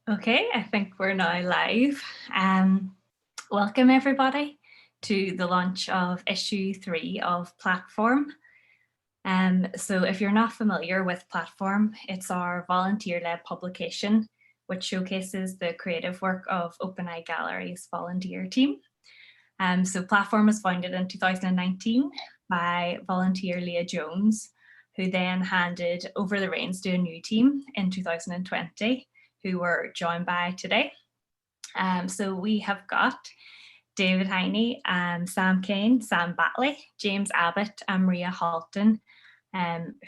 Okay, I think we're now live. Um, Welcome everybody to the launch of issue 3 of Platform. So if you're not familiar with Platform, it's our volunteer-led publication which showcases the creative work of Open Eye Gallery's volunteer team. So Platform was founded in 2019 by volunteer Leah Jones, who then handed over the reins to a new team in 2020, who we're joined by today. So we have got David Heine, Sam Kane, Sam Batley, James Abbott, and Maria Halton,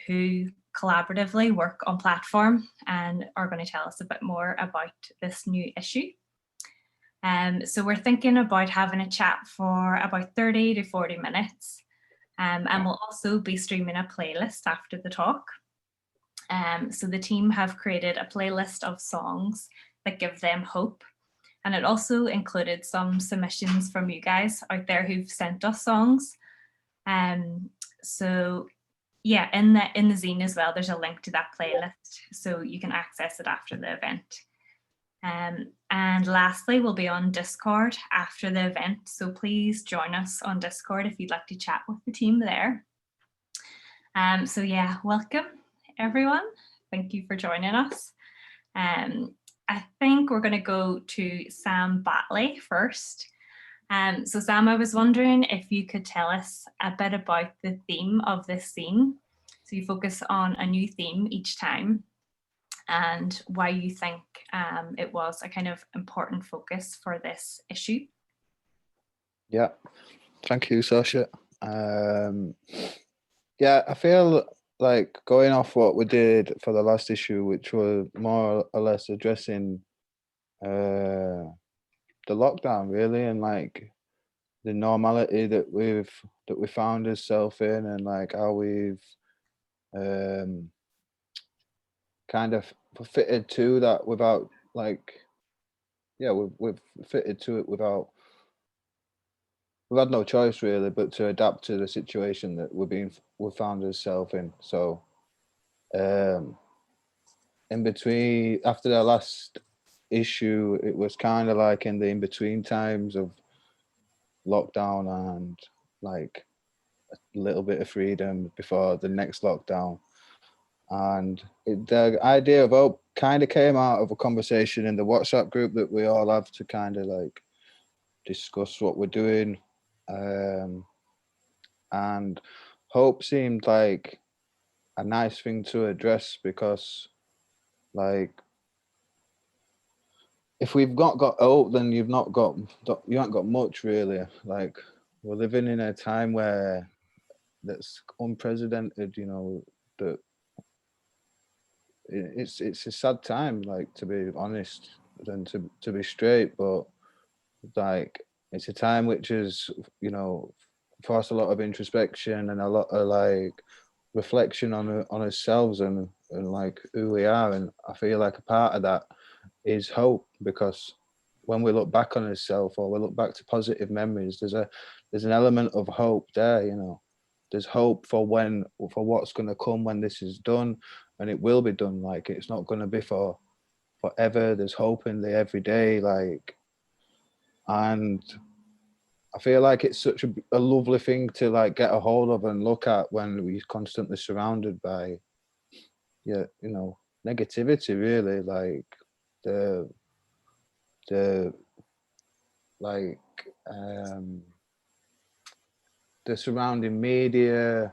who collaboratively work on Platform and are going to tell us a bit more about this new issue. So we're thinking about having a chat for about 30 to 40 minutes. And we'll also be streaming a playlist after the talk. So the team have created a playlist of songs that give them hope. And it also included some submissions from you guys out there who've sent us songs. So yeah, in the zine as well, there's a link to that playlist, so you can access it after the event. And lastly, we'll be on Discord after the event, so please join us on Discord if you'd like to chat with the team there. So yeah, welcome everyone. Thank you for joining us. I think we're going to go to Sam Batley first. So Sam, I was wondering if you could tell us a bit about the theme of this zine. So you focus on a new theme each time, and why you think it was a kind of important focus for this issue. Yeah, thank you, Sasha. Yeah, I feel like going off what we did for the last issue, which was more or less addressing the lockdown, really, and like the normality that we found ourselves in, and like how we've kind of fitted to that without like, yeah, we've fitted to it without. We've had no choice really, but to adapt to the situation that we found ourselves in. So, in between, after the last issue, it was kind of like in the in between times of lockdown and like a little bit of freedom before the next lockdown. And the idea of hope kind of came out of a conversation in the WhatsApp group that we all have to kind of like discuss what we're doing. And hope seemed like a nice thing to address because, like, if we've not got hope, then you haven't got much really. Like, we're living in a time where that's unprecedented. You know that it's a sad time, like, to be honest, and to be straight, but like it's a time which is, forced a lot of introspection and a lot of like reflection on ourselves and like who we are. And I feel like a part of that is hope, because when we look back on ourselves or we look back to positive memories, there's an element of hope there. There's hope for what's going to come when this is done, and it will be done. Like, it's not going to be for forever. There's hope in the everyday, like, and I feel like it's such a lovely thing to like get a hold of and look at when we're constantly surrounded by, yeah, negativity. Really, like the the like the surrounding media,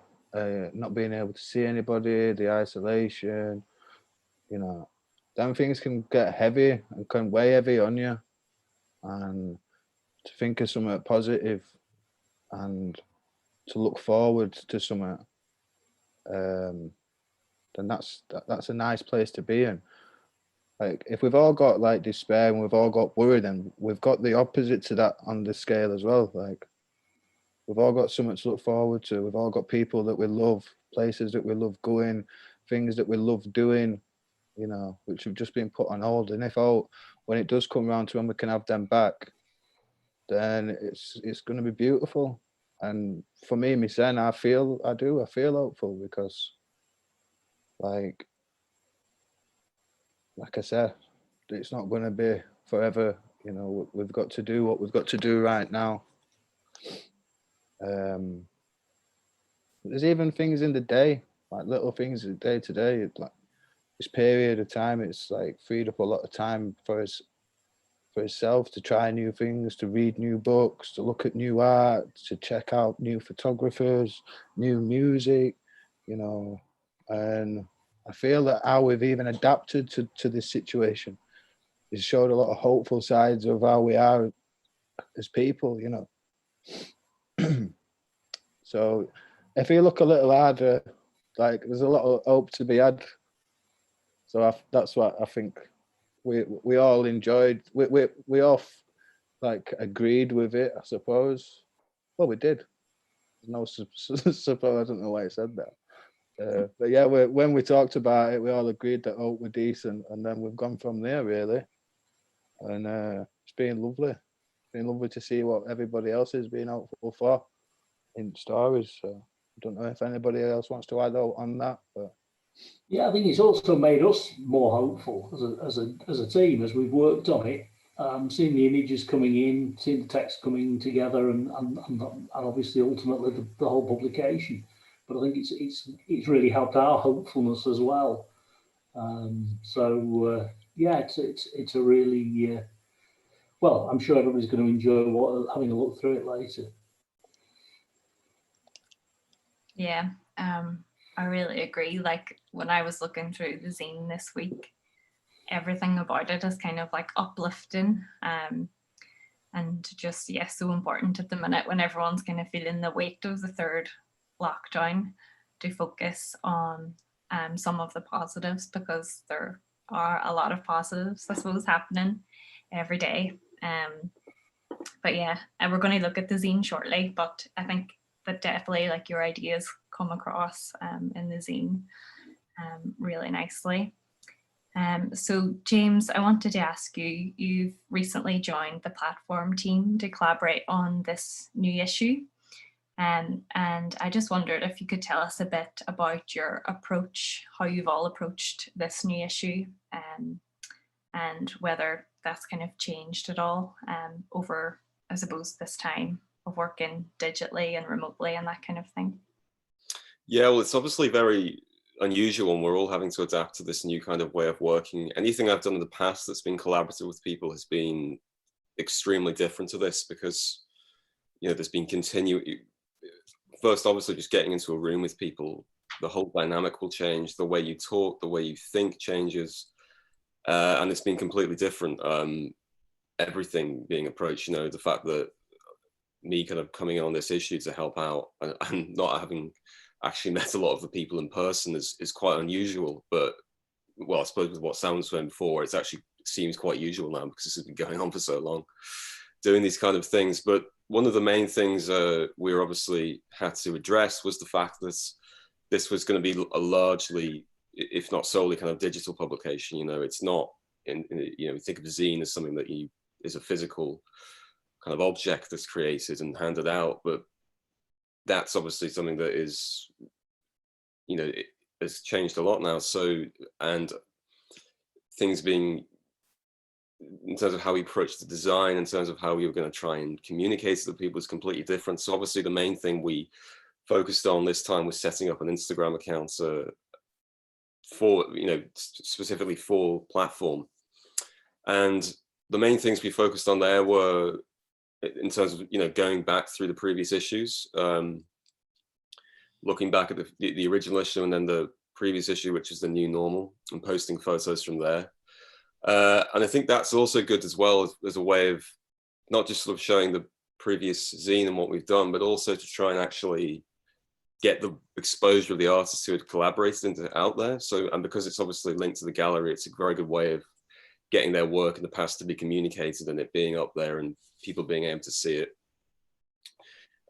not being able to see anybody, the isolation. Them things can get heavy and can weigh heavy on you, and to think of something positive and to look forward to something, then that's a nice place to be in. Like, if we've all got like despair and we've all got worry, then we've got the opposite to that on the scale as well. Like, we've all got something to look forward to. We've all got people that we love, places that we love going, things that we love doing, which have just been put on hold. And when it does come around to when we can have them back, then it's going to be beautiful. And for me, myself, I feel hopeful because, like I said, it's not going to be forever. You know, we've got to do what we've got to do right now. There's even things in the day, like little things day to day. Like this period of time, it's like freed up a lot of time for us, for himself, to try new things, to read new books, to look at new art, to check out new photographers, new music, you know. And I feel that how we've even adapted to this situation has showed a lot of hopeful sides of how we are as people, you know. So if you look a little harder, like there's a lot of hope to be had. So that's what I think we all enjoyed. We all like agreed with it, I suppose. Well, we did. No suppose. I don't know why I said that. But yeah, when we talked about it, we all agreed that hope were decent, and then we've gone from there really. And it's been lovely. It's been lovely to see what everybody else is being hopeful for in stories. So I don't know if anybody else wants to add out on that, but. Yeah, I think it's also made us more hopeful as a team as we've worked on it. Seeing the images coming in, seeing the text coming together, and obviously ultimately the whole publication. But I think it's really helped our hopefulness as well. Yeah, it's a really well. I'm sure everybody's going to enjoy having a look through it later. Yeah. I really agree. Like when I was looking through the zine this week, everything about it is kind of like uplifting, and just so important at the minute when everyone's kind of feeling the weight of the third lockdown, to focus on some of the positives, because there are a lot of positives, I suppose, happening every day. But yeah, and we're going to look at the zine shortly, but I think that definitely like your ideas come across in the zine really nicely. So James, I wanted to ask you, you've recently joined the platform team to collaborate on this new issue. And I just wondered if you could tell us a bit about your approach, how you've all approached this new issue, and whether that's kind of changed at all over, I suppose, this time of working digitally and remotely and that kind of thing. Yeah, well, it's obviously very unusual, and we're all having to adapt to this new kind of way of working. Anything I've done in the past that's been collaborative with people has been extremely different to this, because, you know, there's been first, obviously, just getting into a room with people, the whole dynamic will change, the way you talk, the way you think changes, and it's been completely different. Everything being approached, you know, the fact that me kind of coming on this issue to help out and not having actually met a lot of the people in person is quite unusual. But, well, I suppose with what Sam was saying before, it actually seems quite usual now, because this has been going on for so long, doing these kind of things. But one of the main things we obviously had to address was the fact that this was going to be a largely, if not solely, kind of digital publication. You know, it's not, you know, think of a zine as something that is a physical kind of object that's created and handed out, but that's obviously something that is, you know, it has changed a lot now. So, and things being, in terms of how we approach the design, in terms of how we were going to try and communicate to the people, is completely different. So obviously the main thing we focused on this time was setting up an Instagram account for, you know, specifically for platform. And the main things we focused on there were, in terms of, you know, going back through the previous issues, looking back at the original issue and then the previous issue, which is the new normal, and posting photos from there. And I think that's also good as well, as a way of not just sort of showing the previous zine and what we've done, but also to try and actually get the exposure of the artists who had collaborated out there. So, and because it's obviously linked to the gallery, it's a very good way of getting their work in the past to be communicated and it being up there and people being able to see it.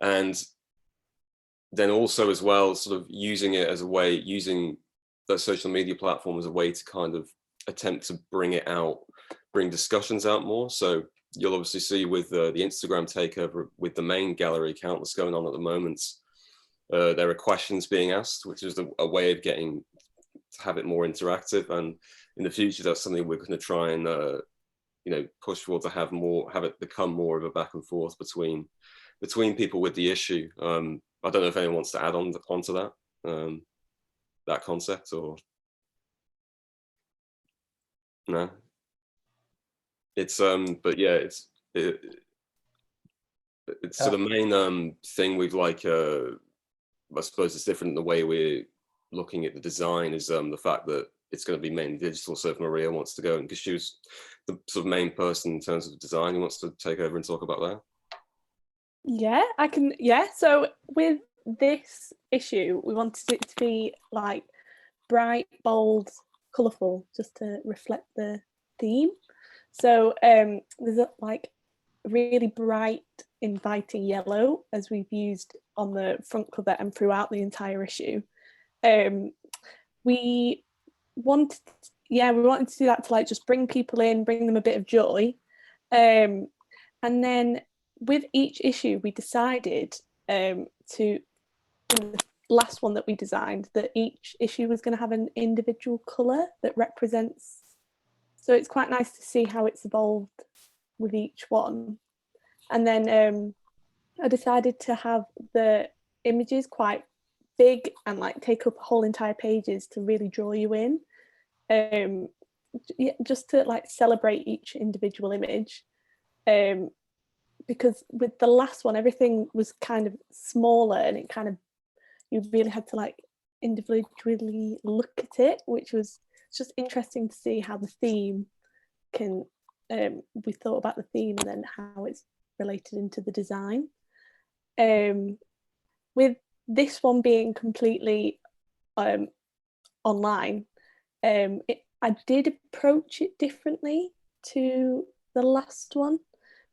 And then also as well, sort of using it as a way, using that social media platform as a way to kind of attempt to bring it out, bring discussions out more. So you'll obviously see with the Instagram takeover with the main gallery account that's going on at the moment, there are questions being asked, which is a way of getting to have it more interactive. And in the future, that's something we're going to try and push forward to have it become more of a back and forth between people with the issue. I don't know if anyone wants to add onto that that concept, or no. It's but yeah, it's so the main thing we've I suppose it's different in the way we're looking at the design is the fact that it's going to be mainly digital. So if Maria wants to go, and because she was the sort of main person in terms of design, who wants to take over and talk about that? Yeah, I can. Yeah, so with this issue, we wanted it to be like bright, bold, colourful, just to reflect the theme. So there's like really bright, inviting yellow, as we've used on the front cover and throughout the entire issue. We wanted to do that to like just bring people in, bring them a bit of joy. And then with each issue, we decided in the last one that we designed, that each issue was going to have an individual colour that represents. So it's quite nice to see how it's evolved with each one. And then I decided to have the images quite big and like take up whole entire pages to really draw you in. Just to like celebrate each individual image. Because with the last one, everything was kind of smaller, and it kind of, you really had to like individually look at it, which was just interesting to see how the theme can, we thought about the theme and then how it's related into the design. With this one being completely online, I did approach it differently to the last one,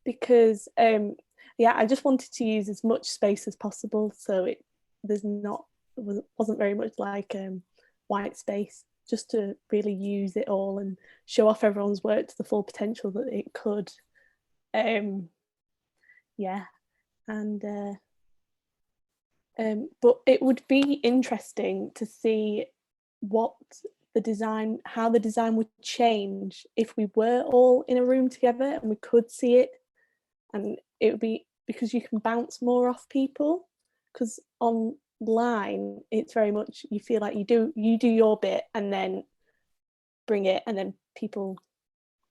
because I just wanted to use as much space as possible, so wasn't very much like white space, just to really use it all and show off everyone's work to the full potential that it could. But it would be interesting to see how the design would change if we were all in a room together and we could see it. And it would be, because you can bounce more off people, because online it's very much, you feel like you do your bit and then bring it, and then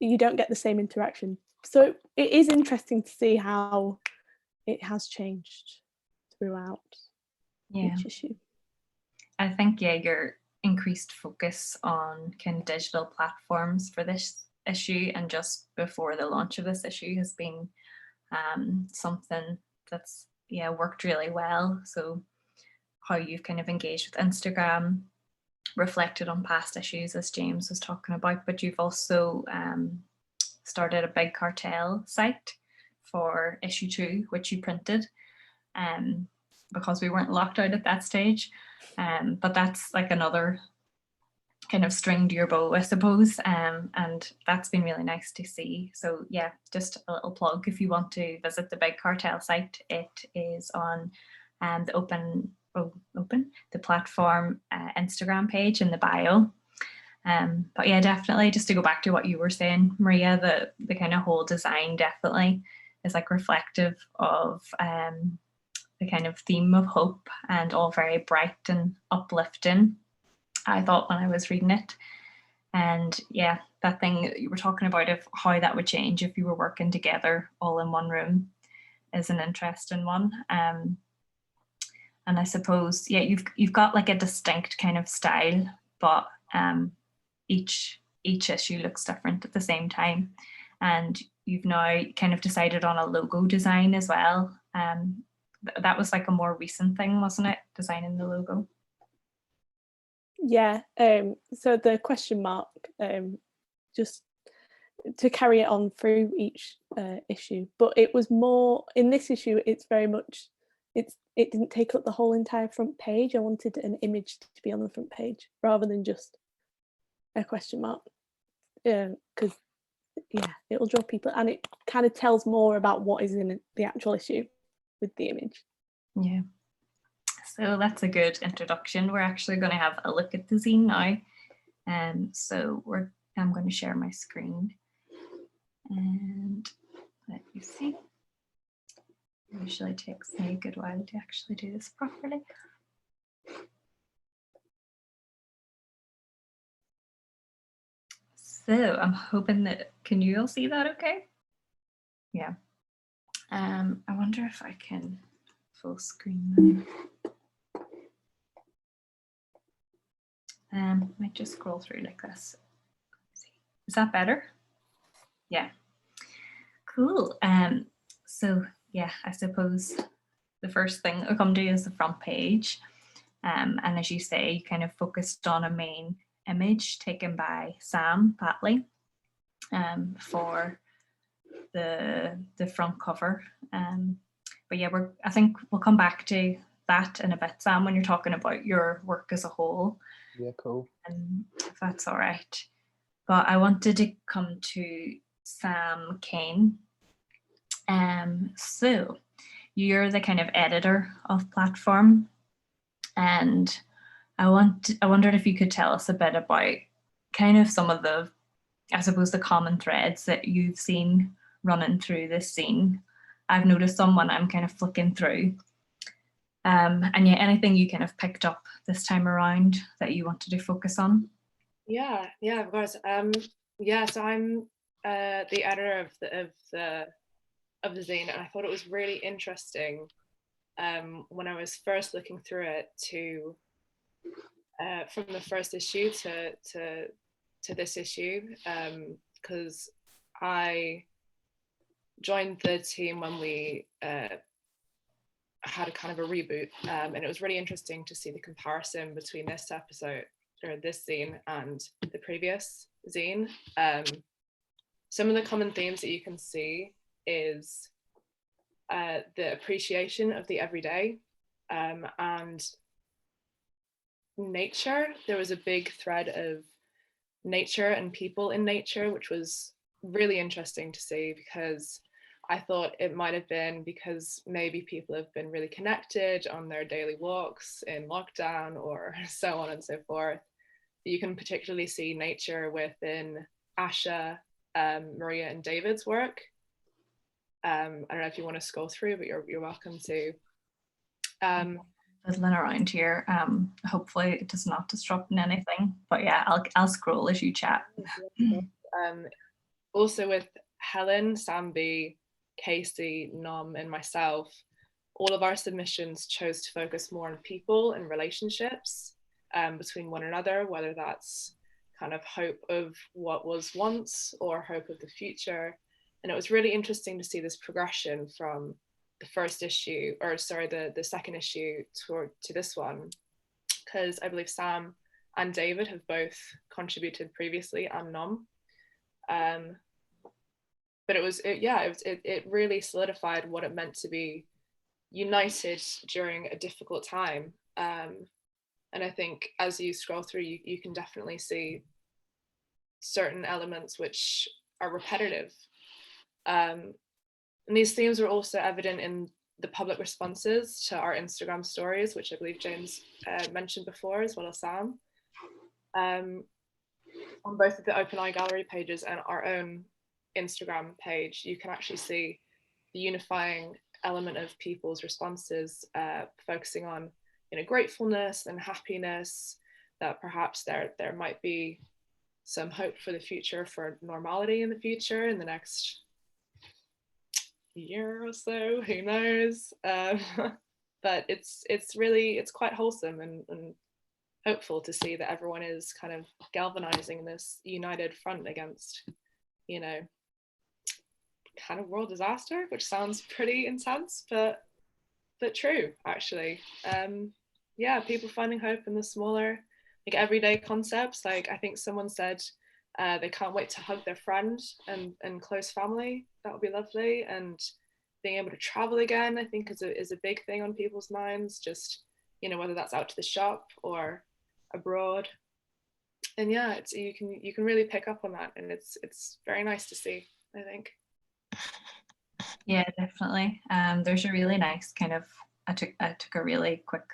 you don't get the same interaction. So it is interesting to see how it has changed throughout each issue. I think your increased focus on kind of digital platforms for this issue and just before the launch of this issue has been something that's worked really well. So how you've kind of engaged with Instagram, reflected on past issues, as James was talking about, but you've also started a Big Cartel site for issue 2, which you printed because we weren't locked out at that stage. But that's like another kind of string to your bow, I suppose, and that's been really nice to see. So yeah, just a little plug if you want to visit the Big Cartel site. It is on the platform Instagram page in the bio. But yeah, definitely, just to go back to what you were saying, Maria, the kind of whole design definitely is like reflective of the kind of theme of hope, and all very bright and uplifting, I thought, when I was reading it. And yeah, that thing that you were talking about of how that would change if you were working together all in one room is an interesting one. And I suppose, you've got like a distinct kind of style, but each issue looks different at the same time. And you've now kind of decided on a logo design as well. That was like a more recent thing, wasn't it? Designing the logo. Yeah, so the question mark, just to carry it on through each issue, but it was more, in this issue, it's very much, it didn't take up the whole entire front page. I wanted an image to be on the front page rather than just a question mark, because it'll draw people, and it kind of tells more about what is in the actual issue with the image. Yeah. So that's a good introduction. We're actually going to have a look at the zine now. So we're I'm going to share my screen and let you see. Usually takes me a good while to actually do this properly. So I'm hoping that, can you all see that okay? Yeah. I wonder if I can full screen them. Might just scroll through like this. Is that better? Yeah. Cool. So yeah, I suppose the first thing I'll come to is the front page. And as you say, you kind of focused on a main image taken by Sam Batley for the front cover. But yeah, I think we'll come back to that in a bit, Sam, when you're talking about your work as a whole. Yeah, cool. If that's all right. But I wanted to come to Sam Kane. So you're the kind of editor of Platform, and I wondered if you could tell us a bit about kind of some of the, I suppose, the common threads that you've seen running through this scene. I've noticed some when I'm kind of flicking through. And yeah, anything you kind of picked up this time around that you wanted to focus on? Yeah, of course. Yeah, so I'm the editor of the zine, and I thought it was really interesting when I was first looking through it to from the first issue to this issue, because I joined the team when we had a kind of a reboot, and it was really interesting to see the comparison between this episode or this zine and the previous zine. Some of the common themes that you can see is the appreciation of the everyday and nature. There was a big thread of nature and people in nature, which was really interesting to see, because I thought it might have been because maybe people have been really connected on their daily walks in lockdown or so on and so forth. You can particularly see nature within Asha, Maria and David's work. I don't know if you want to scroll through, but you're welcome to. Fiddling around here. Hopefully it does not disrupt anything, but yeah, I'll scroll as you chat. Also with Helen, Sambi, Casey, Nom, and myself, all of our submissions chose to focus more on people and relationships between one another, whether that's kind of hope of what was once or hope of the future. And it was really interesting to see this progression from the first issue, or sorry, the second issue to this one, because I believe Sam and David have both contributed previously, and Nom. But it really solidified what it meant to be united during a difficult time. And I think as you scroll through, you can definitely see certain elements which are repetitive. And these themes were also evident in the public responses to our Instagram stories, which I believe James mentioned before, as well as Sam. On both of the Open Eye Gallery pages and our own Instagram page, you can actually see the unifying element of people's responses, focusing on gratefulness and happiness, that perhaps there might be some hope for the future, for normality in the future in the next year or so, who knows. But it's quite wholesome and hopeful to see that everyone is kind of galvanizing this united front against kind of world disaster, which sounds pretty intense, but true, actually. People finding hope in the smaller, like, everyday concepts. Like, I think someone said they can't wait to hug their friend and close family. That would be lovely. And being able to travel again, I think, is a big thing on people's minds, just whether that's out to the shop or abroad. And yeah, it's you can really pick up on that, and it's very nice to see, I think. Yeah, definitely. There's a really nice kind of, I took a really quick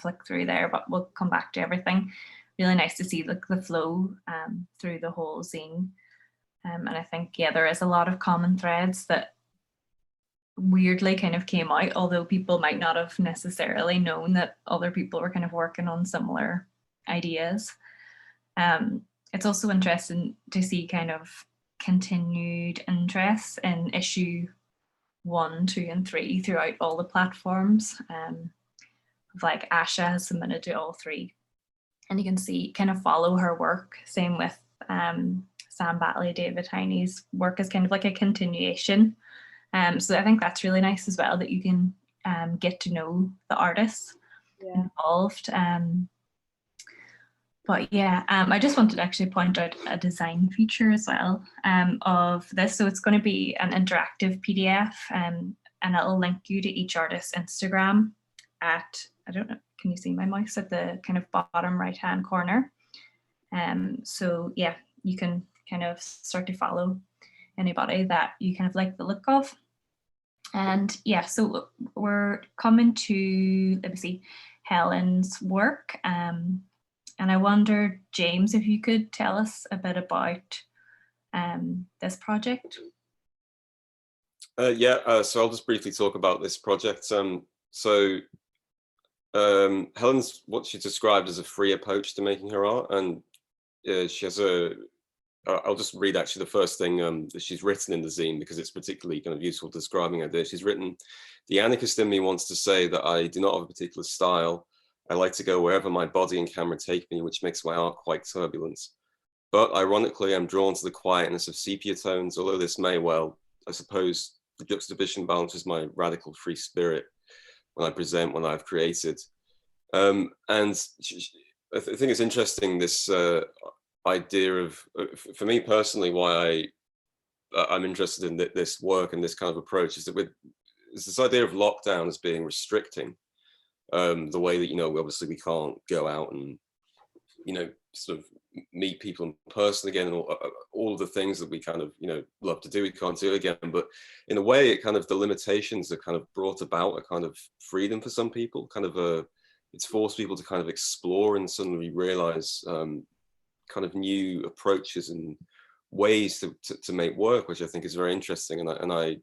flick through there, but we'll come back to everything. really nice to see the flow through the whole zine. And I think, yeah, there is a lot of common threads that weirdly kind of came out, although people might not have necessarily known that other people were kind of working on similar ideas. It's also interesting to see kind of continued interest in issue 1, 2, and 3 throughout all the platforms. Like Asha has submitted to all 3, and you can see, kind of follow her work. Same with Sam Batley, David Hiney's work is kind of like a continuation. So I think that's really nice as well, that you can get to know the artists involved. But yeah, I just wanted to actually point out a design feature as well of this. So it's going to be an interactive PDF, and it'll link you to each artist's Instagram at, I don't know, can you see my mouse at the kind of bottom right hand corner? So yeah, you can kind of start to follow anybody that you kind of like the look of. And yeah, so we're coming to, let me see, Helen's work. And I wonder, James, if you could tell us a bit about this project. Yeah, so I'll just briefly talk about this project. Helen's what she described as a free approach to making her art, and she has I'll just read actually the first thing that she's written in the zine, because it's particularly kind of useful describing her. She's written, "The anarchist in me wants to say that I do not have a particular style. I like to go wherever my body and camera take me, which makes my art quite turbulent. But ironically, I'm drawn to the quietness of sepia tones, although this may well, I suppose, the juxtaposition balances my radical free spirit when I present what I've created." And I think it's interesting, this idea of, for me personally, why I'm interested in this work and this kind of approach, is that it's this idea of lockdown as being restricting. The way that, obviously we can't go out and, sort of meet people in person again, and all of the things that we kind of, love to do, we can't do again. But in a way, it kind of, the limitations are kind of brought about a kind of freedom for some people, kind of it's forced people to kind of explore and suddenly realize kind of new approaches and ways to make work, which I think is very interesting. And I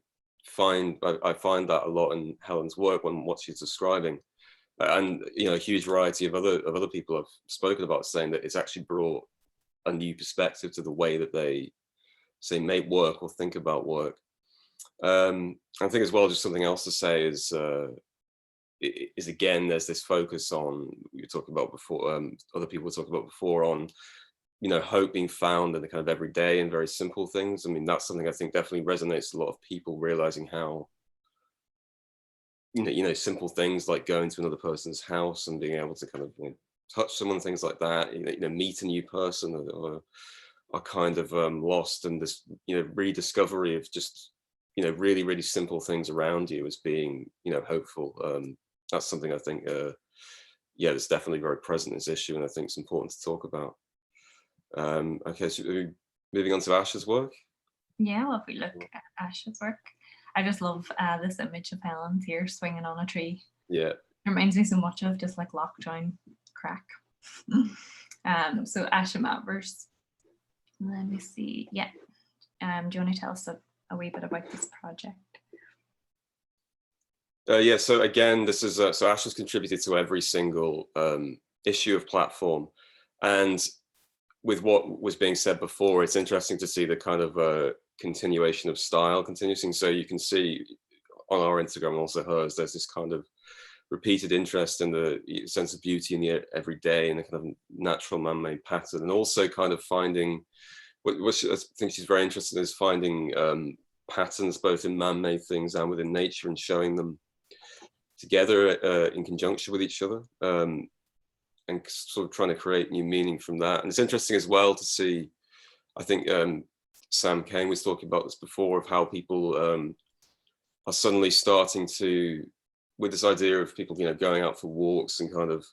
find that a lot in Helen's work, when what she's describing. And a huge variety of other people I've spoken about, saying that it's actually brought a new perspective to the way that they say make work or think about work. I think as well, just something else to say is again, there's this focus on, we were talking about before, other people were talking about before, on hope being found in the kind of everyday and very simple things. I mean, that's something I think definitely resonates with a lot of people, realizing how simple things like going to another person's house and being able to kind of touch someone, things like that, meet a new person, or are kind of lost, and this rediscovery of just really, really simple things around you as being hopeful. That's something I think that's definitely very present in this issue, and I think it's important to talk about. Okay, so moving on to Asha's work. Yeah, well, if we look at Asha's work, I just love this image of Helen's here swinging on a tree. Yeah. It reminds me so much of just like Lockdown Crack. So Asha Matvers. Let me see. Yeah. Do you want to tell us a wee bit about this project? Yeah, so again, this is, so Asha's contributed to every single issue of Platform. And with what was being said before, it's interesting to see the kind of continuation of style continuing. So you can see on our Instagram and also hers, there's this kind of repeated interest in the sense of beauty in the everyday and the kind of natural man-made pattern, and also kind of finding what I think she's very interested in, is finding patterns both in man-made things and within nature, and showing them together in conjunction with each other, and sort of trying to create new meaning from that. And it's interesting as well to see, I think Sam Kane was talking about this before, of how people are suddenly starting to, with this idea of people, going out for walks and kind of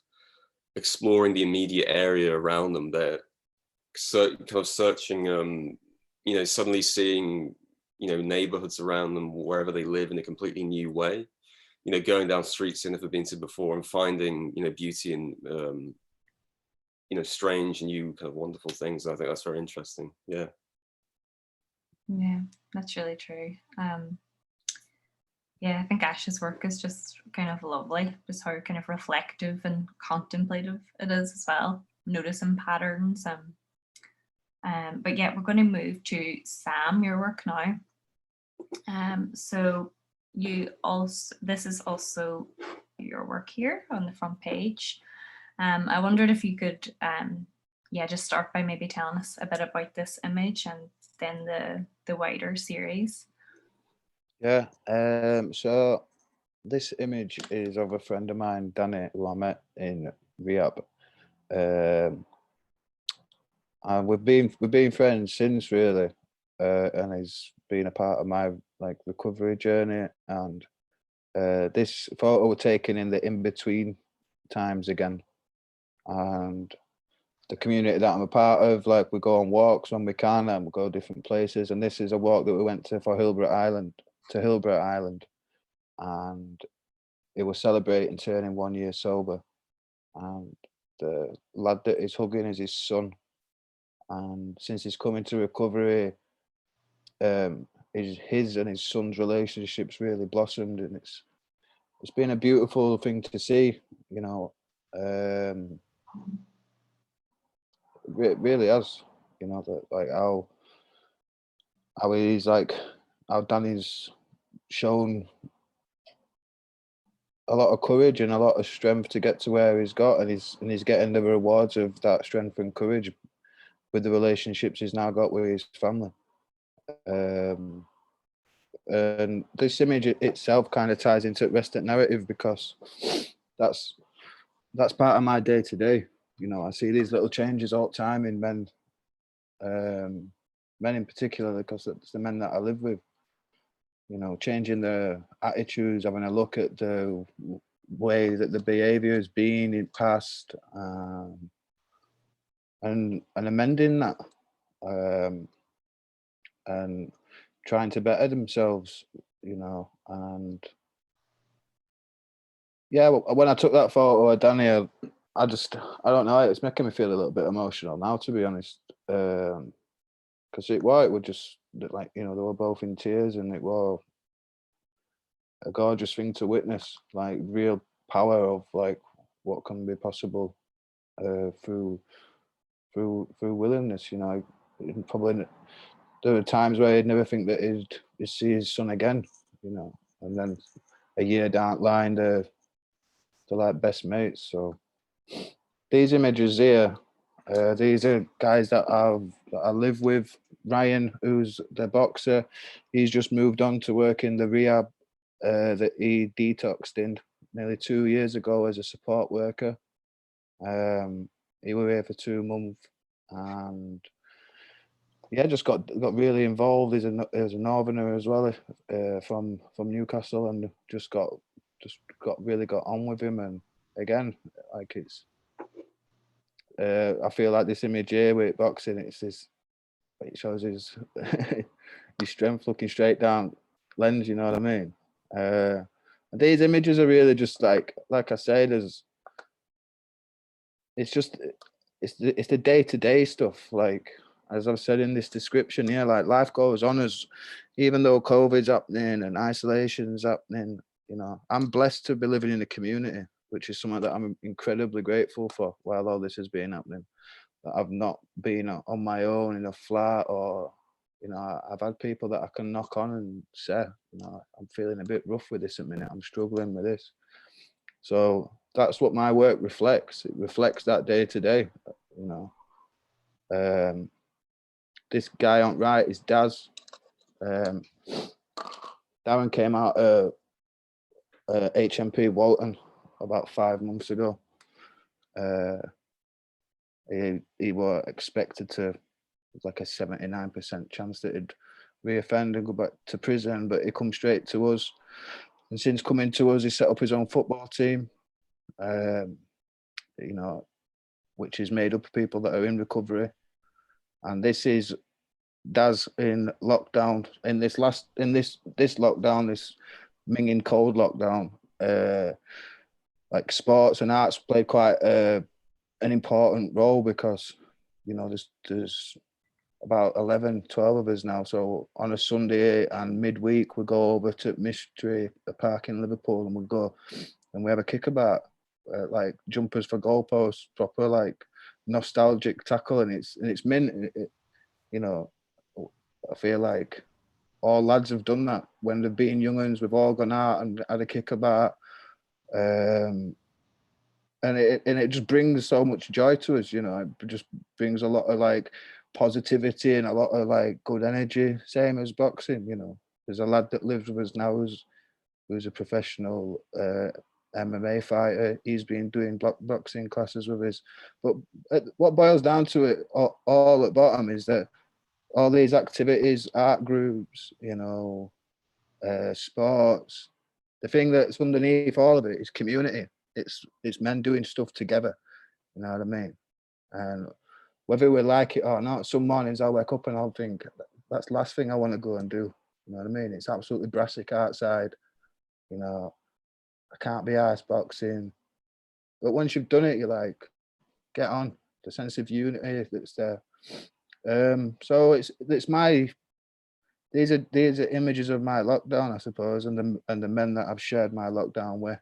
exploring the immediate area around them. They're kind of searching, suddenly seeing, neighborhoods around them, wherever they live, in a completely new way. Going down streets they've never been to before, and finding, beauty strange and new kind of wonderful things. I think that's very interesting. Yeah. Yeah, that's really true. Yeah, I think Ash's work is just kind of lovely, just how kind of reflective and contemplative it is as well, noticing patterns. But yeah, we're going to move to Sam, your work now. So this is also your work here on the front page. I wondered if you could, just start by maybe telling us a bit about this image and then the wider series. Yeah. So this image is of a friend of mine, Danny, who I met in Riyadh. And we've been friends since, really, and he's been a part of my recovery journey. And this photo was taken in the in-between times again, and the community that I'm a part of, we go on walks when we can, and we go different places. And this is a walk that we went to for Hillbrook Island, and it was celebrating turning 1 year sober. And the lad that he's hugging is his son. And since he's come into recovery, his and his son's relationships really blossomed, and it's been a beautiful thing to see, It really has, that how he's how Danny's shown a lot of courage and a lot of strength to get to where he's got, and he's getting the rewards of that strength and courage with the relationships he's now got with his family. And this image itself kind of ties into Rest It narrative, because that's part of my day to day. I see these little changes all the time in men in particular, because it's the men that I live with. Changing their attitudes, having a look at the way that the behaviour has been in past, and amending that, and trying to better themselves, and yeah, when I took that photo of Danny, I don't know, it's making me feel a little bit emotional now, to be honest, because it was just they were both in tears, and it was a gorgeous thing to witness, real power of what can be possible through willingness. Probably there were times where he'd never think that he'd see his son again, and then a year down the line they're like best mates. So these images here, these are guys that I live with. Ryan, who's the boxer, he's just moved on to work in the rehab that he detoxed in nearly 2 years ago as a support worker. He was here for 2 months, and yeah, just got really involved. He's a northerner as well, from Newcastle, and just got on with him. And again, it's I feel like this image here with boxing, it shows his his strength looking straight down lens, you know what I mean? And these images are really just like I say, it's the day-to-day stuff, as I've said in this description, yeah, life goes on, as even though COVID's happening and isolation's happening, I'm blessed to be living in a community, which is something that I'm incredibly grateful for while all this has been happening. That I've not been on my own in a flat, or I've had people that I can knock on and say, I'm feeling a bit rough with this at the minute, I'm struggling with this. So that's what my work reflects. It reflects that day to day, This guy on right is Daz. Darren came out of HMP Walton about 5 months ago. He was expected to, like a 79% chance that he'd reoffend and go back to prison, but he come straight to us. And since coming to us, he set up his own football team, which is made up of people that are in recovery. And this is Daz in lockdown, in this lockdown, this minging cold lockdown. Sports and arts played quite a an important role because, you know, there's about 11, 12 of us now. So on a Sunday and midweek, we go over to Mystery, a park in Liverpool, and we go and we have a kickabout, like jumpers for goalposts, proper like nostalgic tackle, and it's mint. You know, I feel like all lads have done that when they've been young'uns. We've all gone out and had a kickabout, and it just brings so much joy to us. You know, it just brings a lot of like positivity and a lot of like good energy. Same as boxing. You know, there's a lad that lives with us now who's a professional MMA fighter. He's been doing boxing classes with us. But what boils down to it all at bottom is that all these activities, art groups, you know, sports, the thing that's underneath all of it is community. It's men doing stuff together. You know what I mean? And whether we like it or not, some mornings I wake up and I'll think that's the last thing I want to go and do. You know what I mean? It's absolutely brassic outside. You know, I can't be ice boxing. But once you've done it, you're like, get on. The sense of unity that's there. So it's my these are images of my lockdown, I suppose, and the men that I've shared my lockdown with.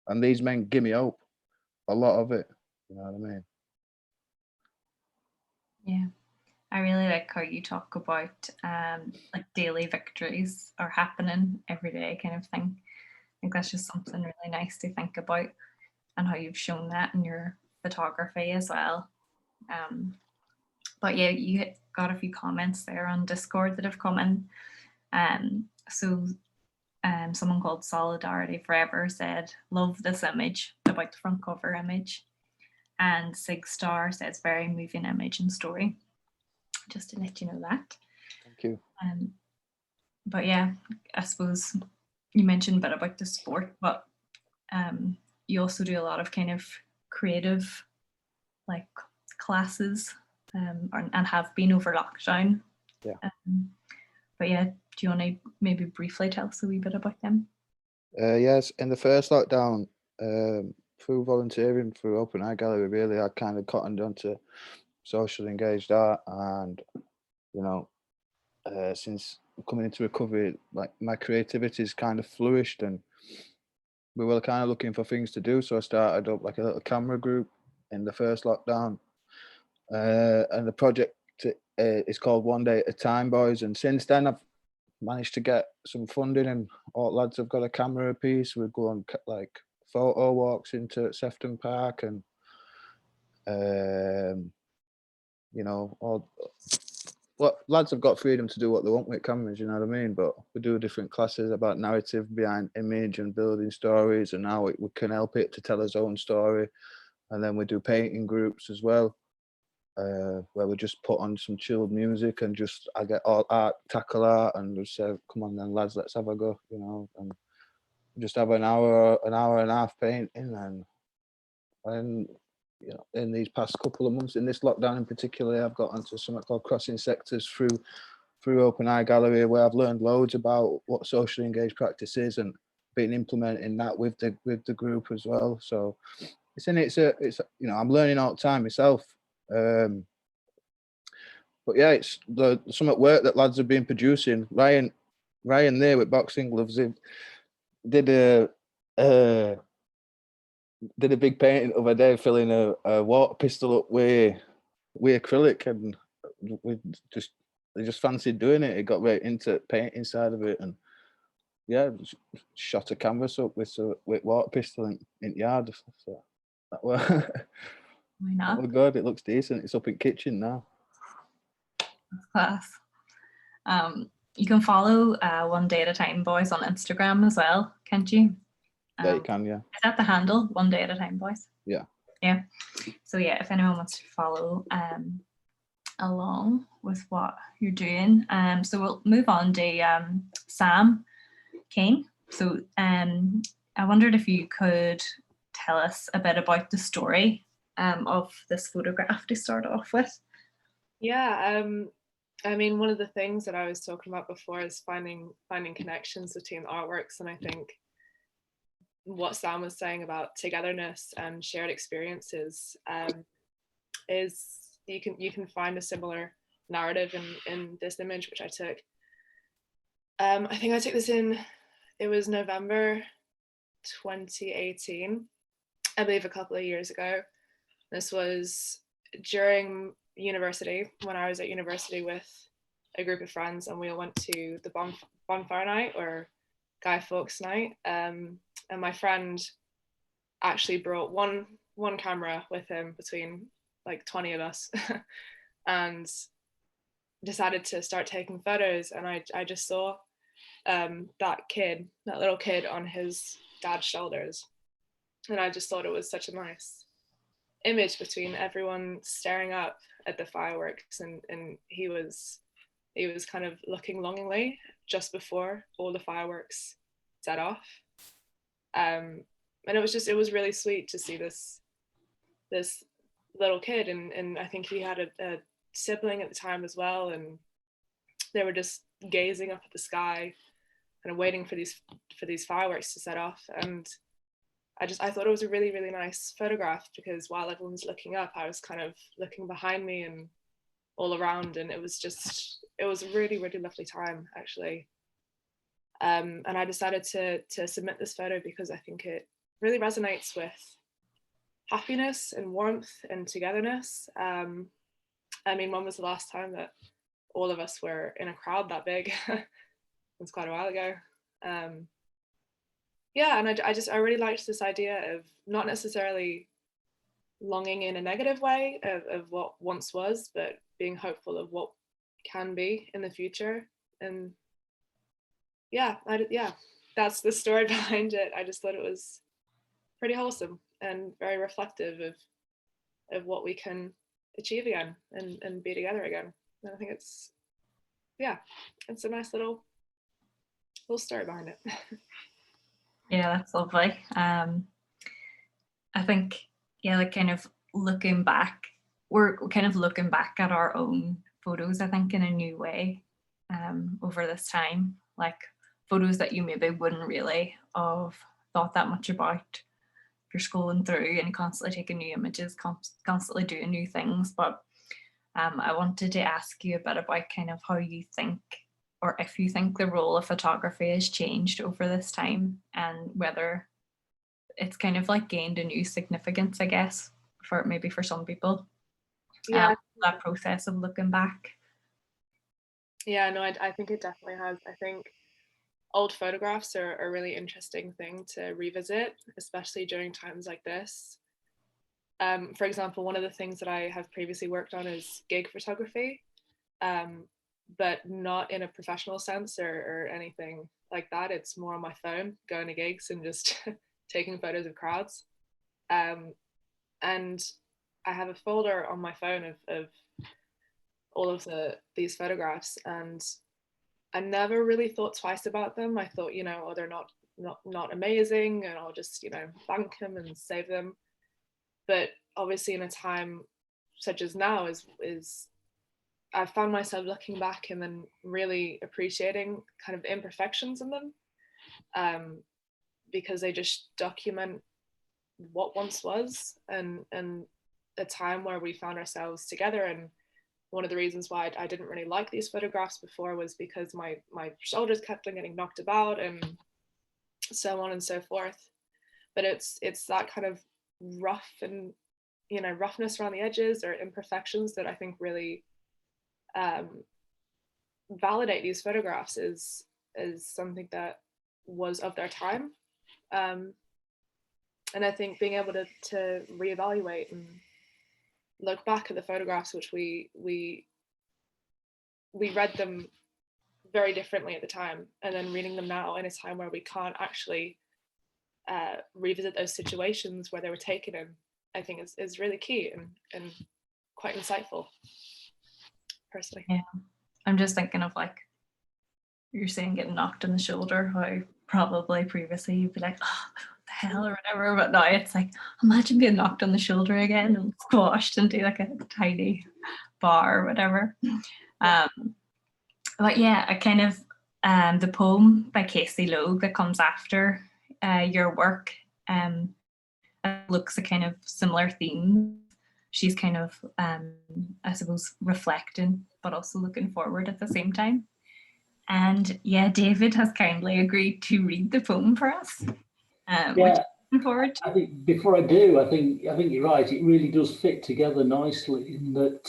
And these men give me hope. A lot of it. You know what I mean? Yeah. I really like how you talk about like daily victories are happening every day kind of thing. I think that's just something really nice to think about, and how you've shown that in your photography as well. But yeah, you got a few comments there on Discord that have come in. So someone called Solidarity Forever said, love this image, about the front cover image. And Sig Star says, very moving image and story. Just to let you know that. Thank you. But yeah, I suppose you mentioned a bit about the sport, but you also do a lot of kind of creative like classes and have been over lockdown. Yeah. But yeah, do you want to maybe briefly tell us a wee bit about them? Yes, in the first lockdown, through volunteering through Open Eye Gallery, really, I kind of cottoned onto social engaged art, and you know, since coming into recovery, like my creativity's kind of flourished, and we were kind of looking for things to do. So I started up like a little camera group in the first lockdown, and the project is called One Day at a Time Boys. And since then, I've managed to get some funding, and all lads have got a camera apiece. We go on like photo walks into Sefton Park, and you know, lads have got freedom to do what they want with cameras, you know what I mean? But we do different classes about narrative behind image and building stories, and how we can help it to tell its own story. And then we do painting groups as well, where we just put on some chilled music and just I get all art, tackle art, and just say, come on then lads, let's have a go, you know, and just have an hour and a half painting. And you know, in these past couple of months, in this lockdown in particular, I've got onto something called Crossing Sectors through Open Eye Gallery, where I've learned loads about what socially engaged practice is, and been implementing that with the group as well. So it's you know, I'm learning all the time myself. But yeah, it's some at work that lads have been producing. Ryan there with Boxing Gloves did a big painting the other day, filling a water pistol up with acrylic, and they just fancied doing it. It got right into paint inside of it, and yeah, shot a canvas up with water pistol in the yard. So that were Why not? that were good. It looks decent. It's up in kitchen now. Class. You can follow One Day at a Time Boys on Instagram as well, can't you? Yeah, you can. Yeah. Is that the handle, One Day at a Time Boys? Yeah. Yeah. So yeah, if anyone wants to follow along with what you're doing, so we'll move on to Sam King. So I wondered if you could tell us a bit about the story of this photograph to start off with. Yeah, I mean, one of the things that I was talking about before is finding connections between artworks, and I think what Sam was saying about togetherness and shared experiences, is you can find a similar narrative in this image, which I took. I think I took this it was November 2018, I believe, a couple of years ago. This was during university, when I was at university with a group of friends, and we all went to the bonfire night, or Guy Fawkes night. And my friend actually brought one camera with him between like 20 of us and decided to start taking photos. And I just saw that little kid on his dad's shoulders. And I just thought it was such a nice image between everyone staring up at the fireworks, and he was kind of looking longingly just before all the fireworks set off. And it was really sweet to see this little kid, and I think he had a sibling at the time as well, and they were just gazing up at the sky, kind of waiting for these fireworks to set off. And I thought it was a really, really nice photograph, because while everyone's looking up, I was kind of looking behind me and all around, and it was a really, really lovely time, actually. And I decided to submit this photo because I think it really resonates with happiness and warmth and togetherness. I mean, when was the last time that all of us were in a crowd that big? It was quite a while ago. Yeah, and I really liked this idea of not necessarily longing in a negative way of what once was, but being hopeful of what can be in the future. And yeah, that's the story behind it. I just thought it was pretty wholesome and very reflective of what we can achieve again and be together again. And I think it's a nice little story behind it. Yeah, that's lovely. I think, yeah, like kind of looking back, we're kind of looking back at our own photos, I think, in a new way over this time, like photos that you maybe wouldn't really have thought that much about. You're scrolling through and constantly taking new images, constantly doing new things. But I wanted to ask you a bit about kind of how you think, or if you think the role of photography has changed over this time, and whether it's kind of like gained a new significance, I guess, for some people. Yeah, that process of looking back. Yeah, no, I think it definitely has. I think old photographs are a really interesting thing to revisit, especially during times like this. For example, one of the things that I have previously worked on is gig photography, but not in a professional sense or anything like that. It's more on my phone, going to gigs and just taking photos of crowds. And I have a folder on my phone of all of these photographs, and I never really thought twice about them. I thought, oh, they're not amazing, and I'll just, bank them and save them. But obviously in a time such as now is I found myself looking back and then really appreciating kind of the imperfections in them, because they just document what once was and a time where we found ourselves together. And one of the reasons why I didn't really like these photographs before was because my shoulders kept on getting knocked about and so on and so forth. But it's that kind of rough and roughness around the edges or imperfections that I think really validate these photographs is something that was of their time. And I think being able to reevaluate and look back at the photographs, which we read them very differently at the time, and then reading them now in a time where we can't actually revisit those situations where they were taken in, I think is really key and quite insightful, personally. Yeah, I'm just thinking of, like, you're saying getting knocked on the shoulder, how probably previously you'd be like, oh, the hell, or whatever, but now it's like, imagine being knocked on the shoulder again and squashed into like a tiny bar or whatever. But yeah, I kind of the poem by Casey Logue that comes after your work looks at kind of similar themes. She's kind of, I suppose, reflecting, but also looking forward at the same time. And yeah, David has kindly agreed to read the poem for us, which I'm looking forward to. I think before I do, I think you're right. It really does fit together nicely in that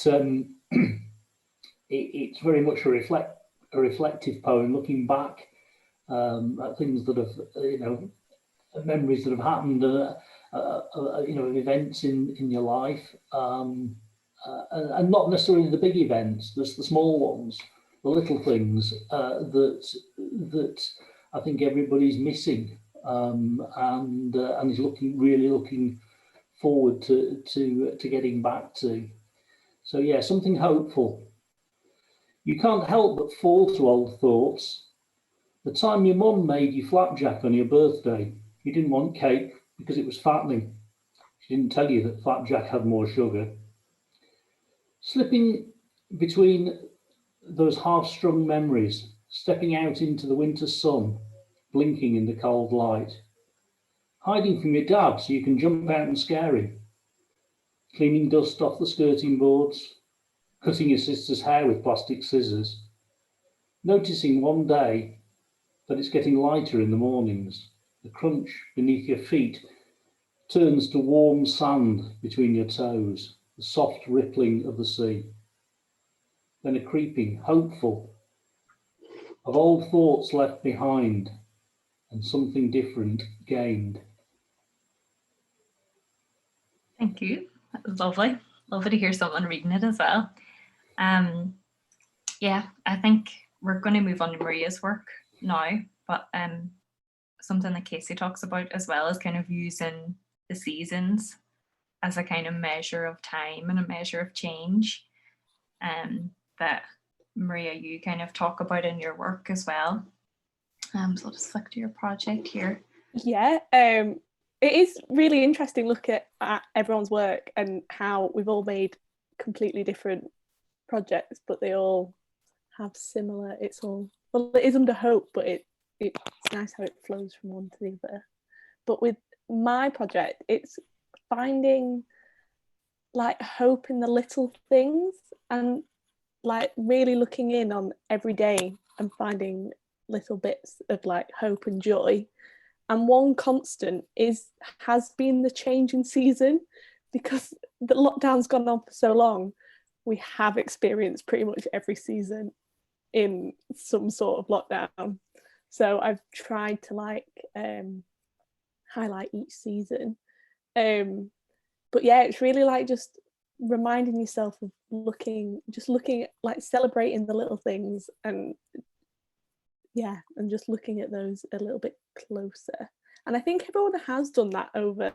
it's very much a reflective poem, looking back at things that have, memories that have happened, events in your life, and not necessarily the big events, just the small ones, the little things that I think everybody's missing, and is really looking forward to getting back to. So yeah, something hopeful. You can't help but fall to old thoughts. The time your mum made you flapjack on your birthday, you didn't want cake because it was fattening. She didn't tell you that flapjack had more sugar. Slipping between those half-strung memories, stepping out into the winter sun, blinking in the cold light. Hiding from your dad so you can jump out and scare him. Cleaning dust off the skirting boards, cutting your sister's hair with plastic scissors. Noticing one day that it's getting lighter in the mornings. The crunch beneath your feet turns to warm sand between your toes, the soft rippling of the sea. Then a creeping, hopeful, of old thoughts left behind and something different gained. Thank you. That was lovely. Lovely to hear someone reading it as well. Yeah, I think we're going to move on to Maria's work now, but something that Casey talks about as well is kind of using the seasons as a kind of measure of time and a measure of change, that Maria, you kind of talk about in your work as well. So I'll just flick to your project here. Yeah, it is really interesting looking at everyone's work and how we've all made completely different projects, but they all have similar, it is under hope, but it's nice how it flows from one to the other. But with my project, it's finding like hope in the little things and like really looking in on every day and finding little bits of like hope and joy. And one constant has been the change in season, because the lockdown's gone on for so long. We have experienced pretty much every season in some sort of lockdown. So I've tried to like highlight each season. But yeah, it's really like just reminding yourself of looking at like celebrating the little things, and yeah, and just looking at those a little bit closer. And I think everyone has done that over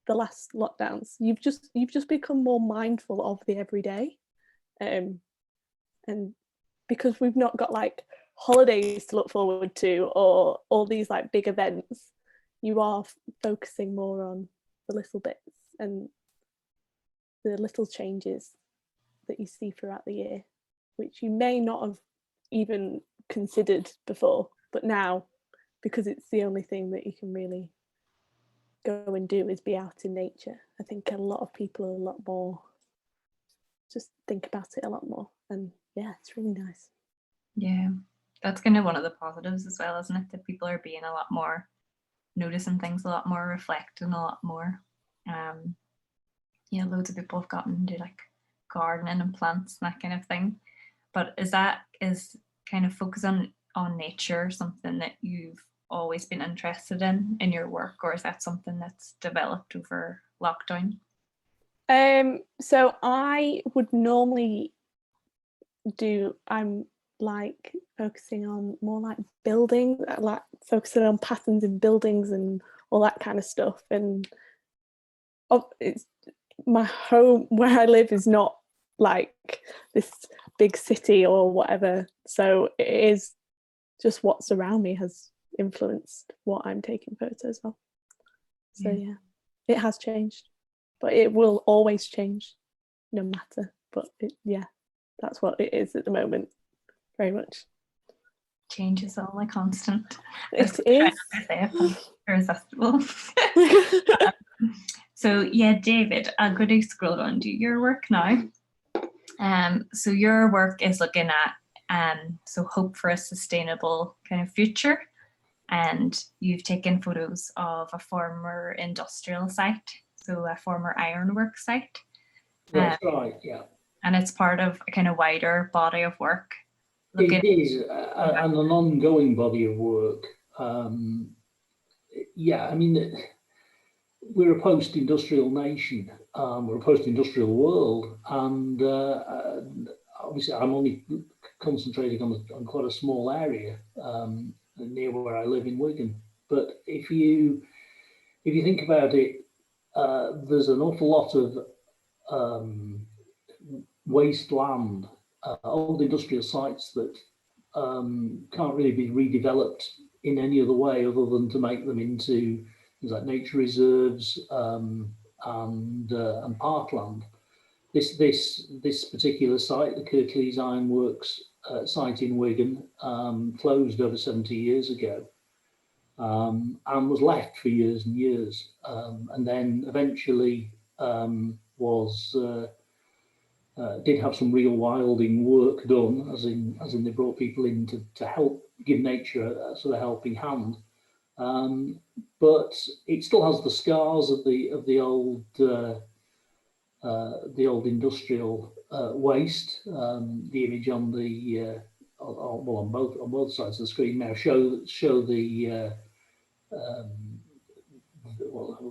the last lockdowns. You've just become more mindful of the everyday, and because we've not got like holidays to look forward to or all these like big events, you are focusing more on the little bits and the little changes that you see throughout the year, which you may not have even considered before, but now, because it's the only thing that you can really go and do is be out in nature. I think a lot of people are a lot more, just think about it a lot more, and yeah, it's really nice. Yeah, that's kind of one of the positives as well, isn't it? That people are being a lot more, noticing things a lot more, reflecting a lot more. Yeah, loads of people have gotten into like gardening and plants and that kind of thing. But is kind of focus on nature something that you've always been interested in your work, or is that something that's developed over lockdown? So I would normally I'm like focusing on more like building, like focusing on patterns in buildings and all that kind of stuff. And it's my home where I live is not like this big city or whatever, so it is just what's around me has influenced what I'm taking photos of. So yeah, it has changed, but it will always change no matter. But yeah, that's what it is at the moment, very much. Change is only constant. It is. Irresistible. So yeah, David, I'm going to scroll on to your work now. So your work is looking at so hope for a sustainable kind of future, and you've taken photos of a former industrial site, so a former ironwork site. That's right, yeah. And it's part of a kind of wider body of work. It is, and an ongoing body of work. Yeah, I mean, we're a post-industrial nation. We're a post-industrial world, and obviously, I'm only concentrating on quite a small area near where I live in Wigan. But if you think about it, there's an awful lot of waste land, old industrial sites that can't really be redeveloped in any other way other than to make them into things like nature reserves and parkland. This particular site, the Kirklees Ironworks site in Wigan, closed over 70 years ago and was left for years and years, and then eventually did have some real wilding work done, as in they brought people in to help give nature a sort of helping hand. But it still has the scars of the old industrial waste. The image on the on both sides of the screen now show the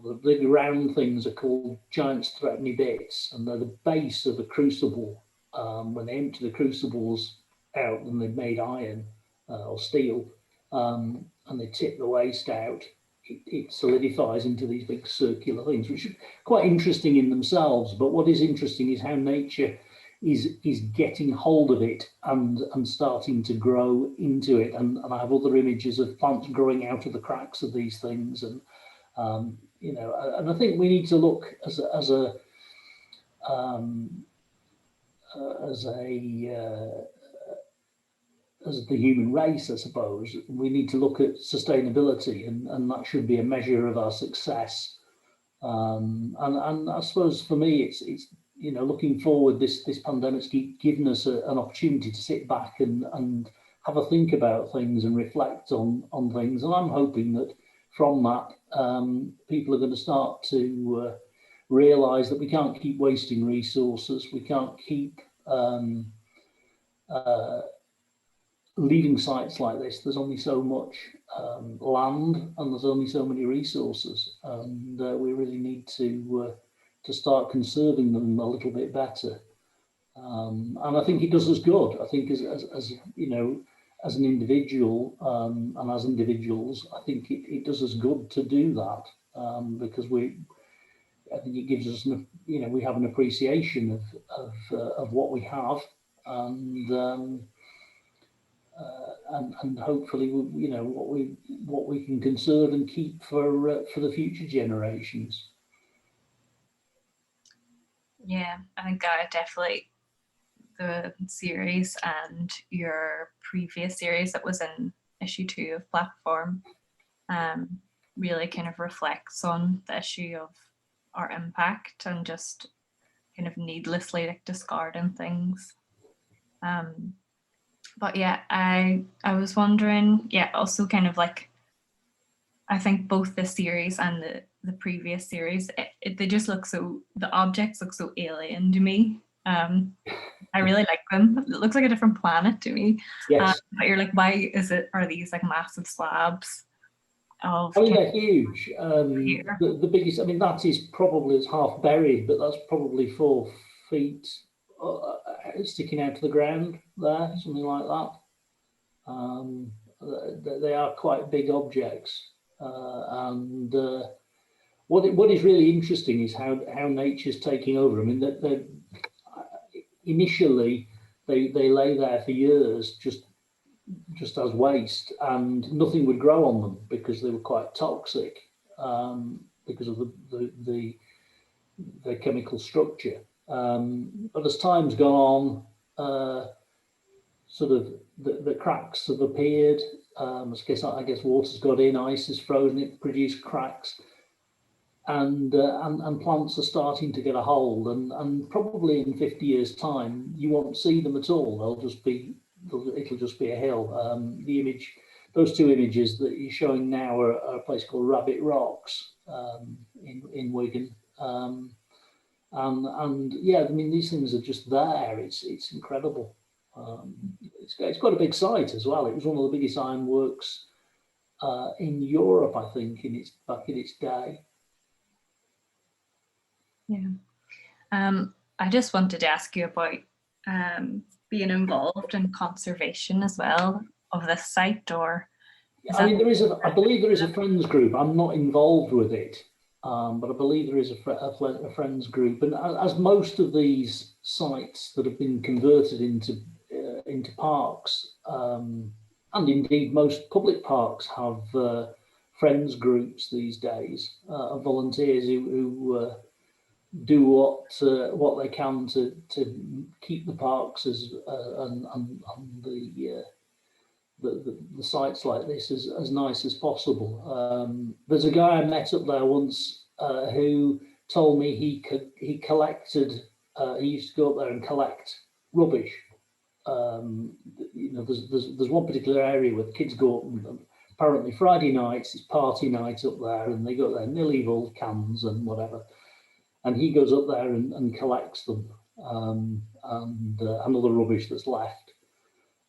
the big round things are called giant's threepenny bits, and they're the base of a crucible. When they empty the crucibles out and they've made iron or steel, and they tip the waste out, it solidifies into these big circular things, which are quite interesting in themselves. But what is interesting is how nature is getting hold of it and starting to grow into it. And I have other images of plants growing out of the cracks of these things. And you know, and I think we need to look as the human race, I suppose. We need to look at sustainability, and that should be a measure of our success. And I suppose for me, it's you know, looking forward, this pandemic's given us an opportunity to sit back and have a think about things and reflect on things. And I'm hoping that from that, people are going to start to realise that we can't keep wasting resources. We can't keep leaving sites like this. There's only so much land, and there's only so many resources, and we really need to start conserving them a little bit better. And I think it does us good. I think as you know, as an individual and as individuals, I think it does us good to do that, because I think it gives us, you know, we have an appreciation of what we have, and hopefully, you know, what we can conserve and keep for the future generations. Yeah, I think definitely the series and your previous series that was in issue 2 of Platform really kind of reflects on the issue of our impact and just kind of needlessly like discarding things. But yeah, I was wondering, yeah, also kind of like, I think both this series and the previous series, they just look so, the objects look so alien to me. I really like them. It looks like a different planet to me. Yes. But you're like, why are these like massive slabs of? I mean, they're huge. The biggest, I mean, that is probably, it's half buried, but that's probably 4 feet sticking out to the ground there, something like that. They are quite big objects. And what is really interesting is how nature's taking over. I mean, initially they lay there for years just as waste, and nothing would grow on them because they were quite toxic, because of the chemical structure. But as time's gone on, sort of the cracks have appeared. I guess water's got in, ice has frozen it, produced cracks, and plants are starting to get a hold. And probably in 50 years' time, you won't see them at all. It'll just be a hill. Those two images that you're showing now are a place called Rabbit Rocks in Wigan. And yeah, I mean, these things are just there. It's incredible. It's got a big site as well. It was one of the biggest ironworks in Europe, I think, back in its day. Yeah. I just wanted to ask you about being involved in conservation as well of this site, or I mean, I believe there is a friends group. I'm not involved with it, but I believe there is a friends group. And as most of these sites that have been converted into parks, and indeed most public parks have friends groups these days of volunteers who do what they can to keep the parks and the sites like this as nice as possible. There's a guy I met up there once who told me he collected. He used to go up there and collect rubbish. There's one particular area where the kids go up, and apparently Friday nights it's party night up there, and they go there nearly old cans and whatever. And he goes up there and collects them and other rubbish that's left.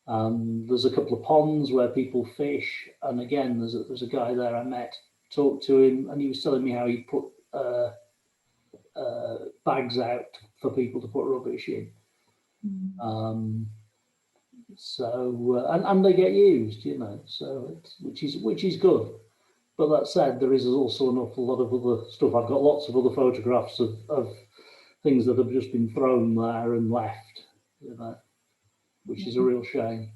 There's a couple of ponds where people fish, and again, there's a guy there I met, talked to him, and he was telling me how he put bags out for people to put rubbish in. And they get used, so which is good. But that said, there is also an awful lot of other stuff. I've got lots of other photographs of things that have just been thrown there and left, which is a real shame.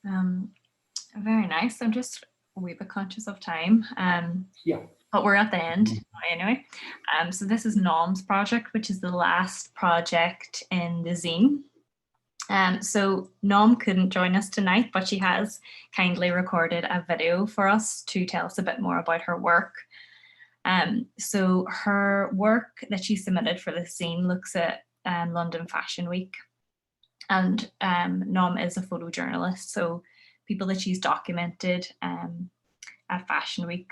Very nice. I'm just a wee bit conscious of time. Yeah. But we're at the end anyway. So this is Nom's project, which is the last project in the zine. So Nom couldn't join us tonight, but she has kindly recorded a video for us to tell us a bit more about her work. So her work that she submitted for this zine looks at London Fashion Week. And Nom is a photojournalist, so people that she's documented at Fashion Week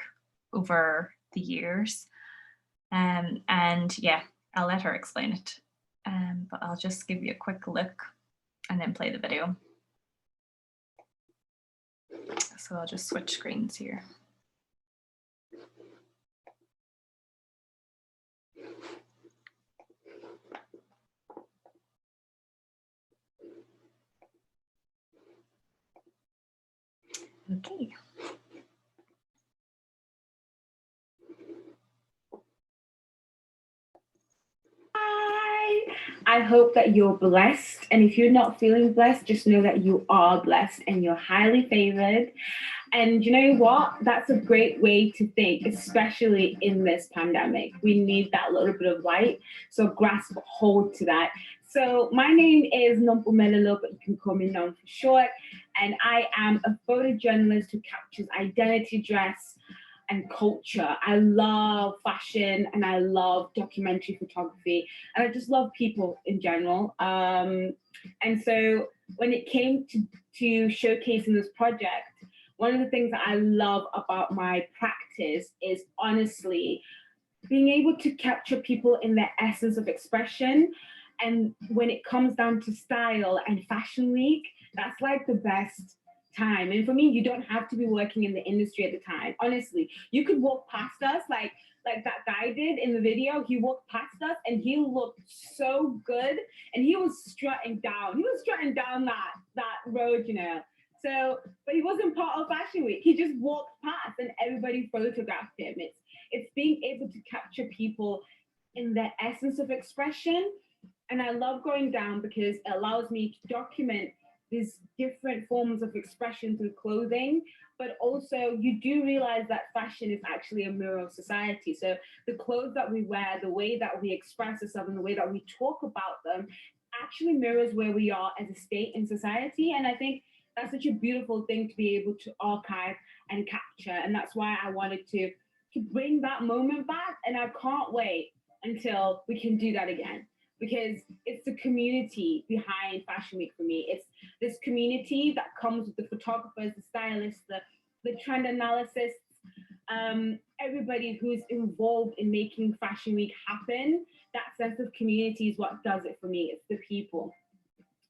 over the years. And yeah, I'll let her explain it. But I'll just give you a quick look and then play the video. So I'll just switch screens here. Okay. I hope that you're blessed. And if you're not feeling blessed, just know that you are blessed and you're highly favored. And you know what? That's a great way to think, especially in this pandemic. We need that little bit of light. So grasp hold to that. So my name is Nompo Melilo, but you can call me Nom for short. And I am a photojournalist who captures identity, dress, and culture. I love fashion and I love documentary photography, and I just love people in general. And so when it came to showcasing this project, one of the things that I love about my practice is honestly being able to capture people in their essence of expression. And when it comes down to style and Fashion Week, that's like the best time. And for me, you don't have to be working in the industry at the time. Honestly, you could walk past us like that guy did in the video. He walked past us and he looked so good, and he was strutting down. He was strutting down that road, So, but he wasn't part of Fashion Week. He just walked past and everybody photographed him. It's being able to capture people in their essence of expression. And I love going down because it allows me to document these different forms of expression through clothing, but also you do realize that fashion is actually a mirror of society. So the clothes that we wear, the way that we express ourselves, and the way that we talk about them actually mirrors where we are as a state in society. And I think that's such a beautiful thing to be able to archive and capture. And that's why I wanted to bring that moment back. And I can't wait until we can do that again, because it's the community behind Fashion Week for me. It's this community that comes with the photographers, the stylists, the trend analysis, everybody who's involved in making Fashion Week happen. That sense of community is what does it for me. It's the people.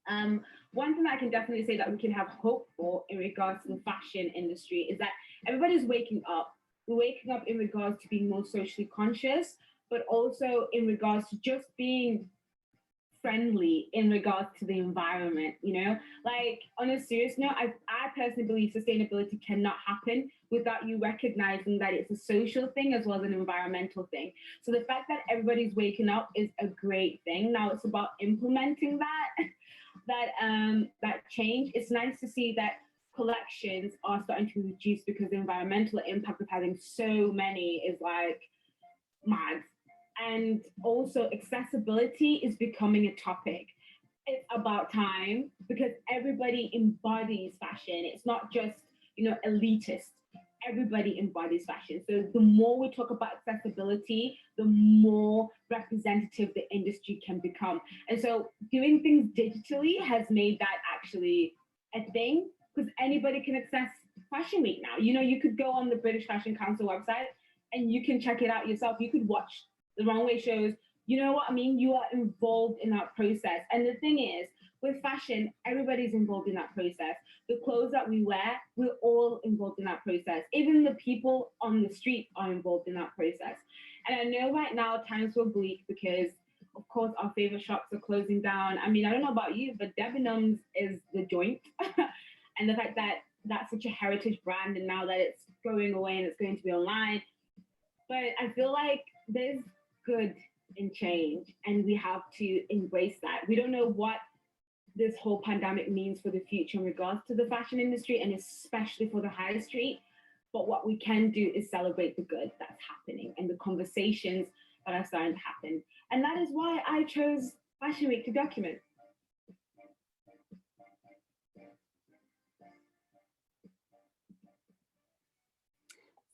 One thing I can definitely say that we can have hope for in regards to the fashion industry is that everybody's waking up. We're waking up in regards to being more socially conscious, but also in regards to just being friendly in regards to the environment, you know? Like, on a serious note, I personally believe sustainability cannot happen without you recognizing that it's a social thing as well as an environmental thing. So the fact that everybody's waking up is a great thing. Now it's about implementing that change. It's nice to see that collections are starting to reduce because the environmental impact of having so many is like mad. And also accessibility is becoming a topic. It's about time because everybody embodies fashion. It's not just, elitist. Everybody embodies fashion. So the more we talk about accessibility, the more representative the industry can become. And so doing things digitally has made that actually a thing, because anybody can access Fashion Week now. You could go on the British Fashion Council website and you can check it out yourself. You could watch the runway shows. You know what I mean? You are involved in that process. And the thing is, with fashion, everybody's involved in that process. The clothes that we wear, we're all involved in that process. Even the people on the street are involved in that process. And I know right now times were bleak because, of course, our favorite shops are closing down. I mean, I don't know about you, but Debenhams is the joint. And the fact that that's such a heritage brand and now that it's going away and it's going to be online. But I feel like there's good in change and we have to embrace that. We don't know what this whole pandemic means for the future in regards to the fashion industry and especially for the high street. But what we can do is celebrate the good that's happening and the conversations that are starting to happen. And that is why I chose Fashion Week to document.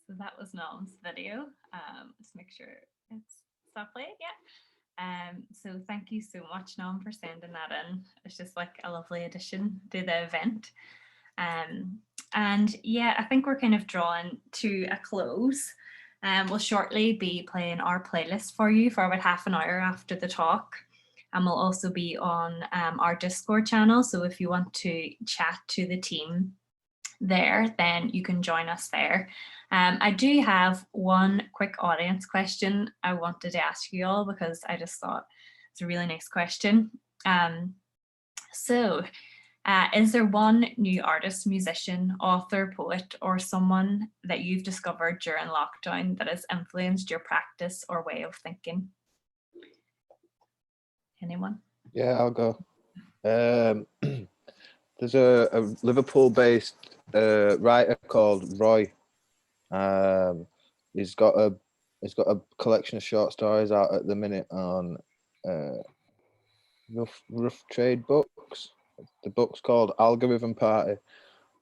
So that was Noam's video. Let's make sure it's stop playing. Yeah. So thank you so much, Noam, for sending that in. It's just like a lovely addition to the event. And yeah, I think we're kind of drawn to a close. We'll shortly be playing our playlist for you for about half an hour after the talk. And we'll also be on our Discord channel. So if you want to chat to the team there, then you can join us there. I do have one quick audience question I wanted to ask you all because I just thought it's a really nice question. So is there one new artist, musician, author, poet, or someone that you've discovered during lockdown that has influenced your practice or way of thinking? Anyone? Yeah, I'll go. There's a Liverpool-based writer called Roy. He's got a collection of short stories out at the minute on Rough Trade Books. The book's called Algorithm Party.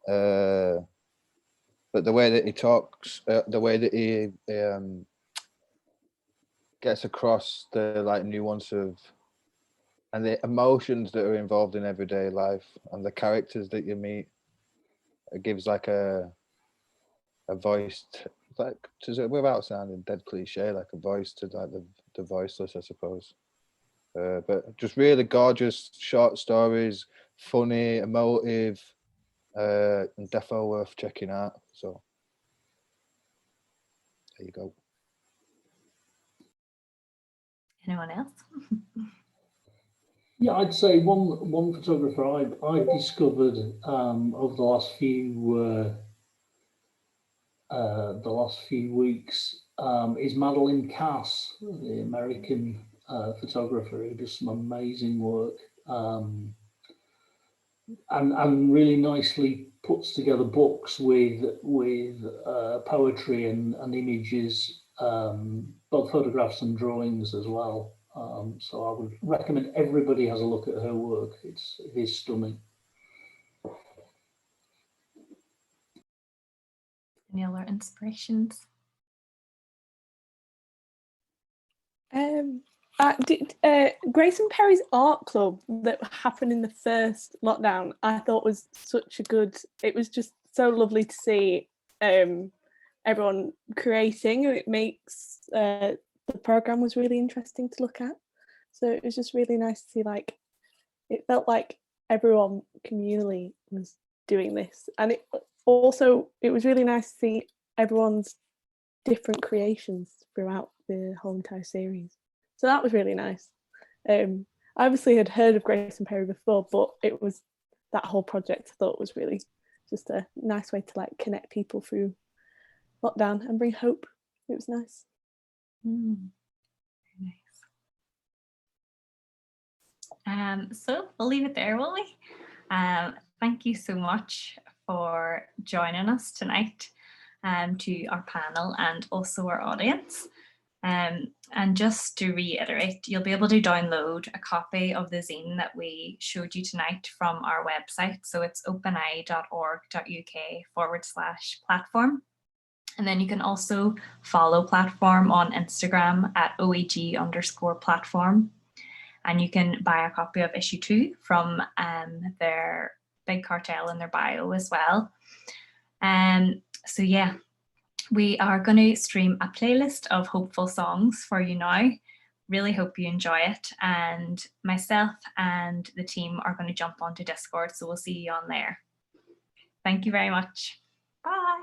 But the way that he talks, the way that he gets across the nuance of and the emotions that are involved in everyday life and the characters that you meet, it gives like a voice to, without sounding dead cliche, like a voice to like the voiceless, I suppose. But just really gorgeous short stories, funny, emotive, and defo worth checking out. So there you go. Anyone else? Yeah, I'd say one photographer I discovered over the last few weeks is Madeline Cass, the American photographer who does some amazing work and really nicely puts together books with poetry and images, both photographs and drawings as well. So I would recommend everybody has a look at her work. It is stunning. Any other inspirations? Grayson Perry's art club that happened in the first lockdown, I thought was such a good, it was just so lovely to see everyone creating, and it makes the program was really interesting to look at. So it was just really nice to see, like, it felt like everyone communally was doing this, and it was really nice to see everyone's different creations throughout the whole entire series. So that was really nice. I obviously had heard of Grayson Perry before, but it was that whole project I thought was really just a nice way to like connect people through lockdown and bring hope. It was nice. Very nice. So we'll leave it there, will we? Thank you so much for joining us tonight, to our panel and also our audience. And just to reiterate, you'll be able to download a copy of the zine that we showed you tonight from our website. So it's openeye.org.uk/platform. And then you can also follow Platform on Instagram at OEG_platform. And you can buy a copy of issue 2 from their big cartel in their bio as well. So yeah, we are going to stream a playlist of hopeful songs for you now. Really hope you enjoy it. And myself and the team are going to jump onto Discord, so we'll see you on there. Thank you very much. Bye.